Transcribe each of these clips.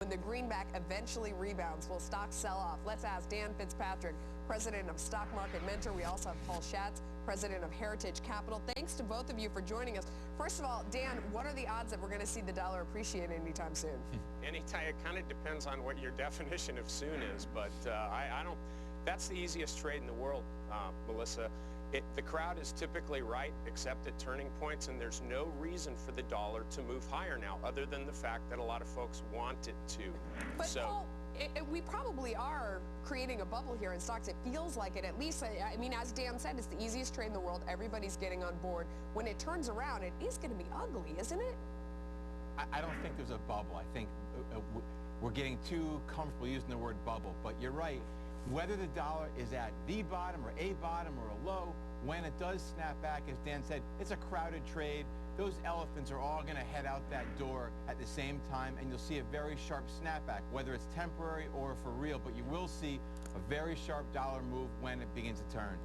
When the greenback eventually rebounds, will stocks sell off? Let's ask Dan Fitzpatrick, president of Stock Market Mentor. We also have Paul Schatz, president of Heritage Capital. Thanks to both of you for joining us. First of all, Dan, what are the odds that we're going to see the dollar appreciate anytime soon? Anytime. It kind of depends on what your definition of soon is, but I don't. That's the easiest trade in the world, Melissa. The crowd is typically right, except at turning points, and there's no reason for the dollar to move higher now, other than the fact that a lot of folks want it to. But Paul, we probably are creating a bubble here in stocks. It feels like it, at least. I mean, as Dan said, it's the easiest trade in the world. Everybody's getting on board. When it turns around, it is going to be ugly, isn't it? I don't think there's a bubble. I think we're getting too comfortable using the word bubble. But you're right. Whether the dollar is at the bottom or a bottom or a low, when it does snap back, as Dan said, it's a crowded trade. Those elephants are all going to head out that door at the same time, and you'll see a very sharp snapback, whether it's temporary or for real. But you will see a very sharp dollar move when it begins to turn.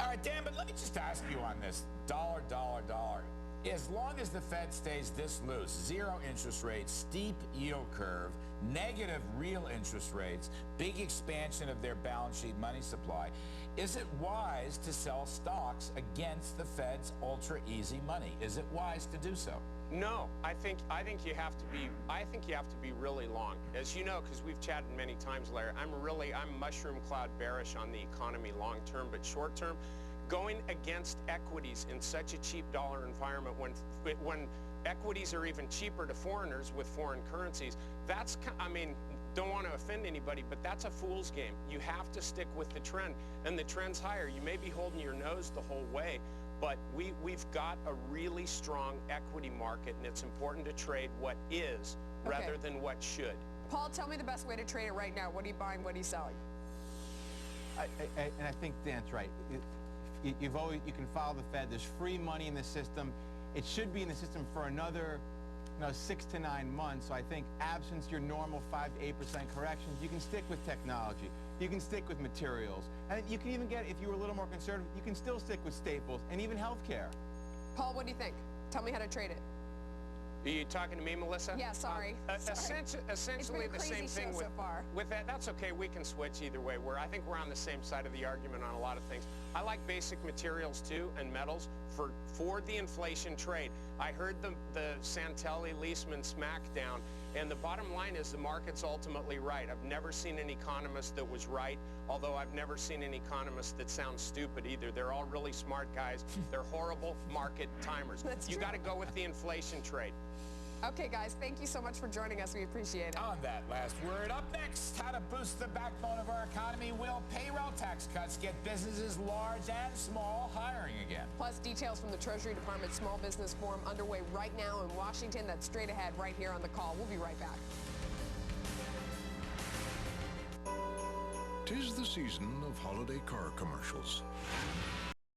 All right, Dan, but let me just ask you on this. Dollar. As long as the Fed stays this loose, zero interest rates, steep yield curve, negative real interest rates, big expansion of their balance sheet money supply, is it wise to sell stocks against the Fed's ultra easy money? Is it wise to do so? No, I think you have to be really long. As you know, because we've chatted many times, Larry, I'm mushroom cloud bearish on the economy long term, but short term, going against equities in such a cheap dollar environment when equities are even cheaper to foreigners with foreign currencies, that's, I mean, don't want to offend anybody, but that's a fool's game. You have to stick with the trend, and the trend's higher. You may be holding your nose the whole way, but we've got a really strong equity market, and it's important to trade what is rather than what should. Paul, tell me the best way to trade it right now. What are you buying? What are you selling? And I think Dan's right. You can follow the Fed. There's free money in the system. It should be in the system for another 6 to 9 months. So I think absence your normal 5 to 8% corrections, you can stick with technology. You can stick with materials. And you can even get, if you were a little more conservative, you can still stick with staples and even healthcare. Paul, what do you think? Tell me how to trade it. Are you talking to me, Melissa? Yeah, sorry. Essentially the same thing with that. That's okay. We can switch either way. I think we're on the same side of the argument on a lot of things. I like basic materials too and metals for the inflation trade. I heard the Santelli-Leisman smackdown, and the bottom line is the market's ultimately right. I've never seen an economist that was right, although I've never seen an economist that sounds stupid either. They're all really smart guys. They're horrible market timers. You got to go with the inflation trade. Okay, guys, thank you so much for joining us. We appreciate it. On that last word, up next, how to boost the backbone of our economy. Will payroll tax cuts get businesses large and small hiring again? Plus, details from the Treasury Department Small Business Forum underway right now in Washington. That's straight ahead right here on The Call. We'll be right back. 'Tis the season of holiday car commercials.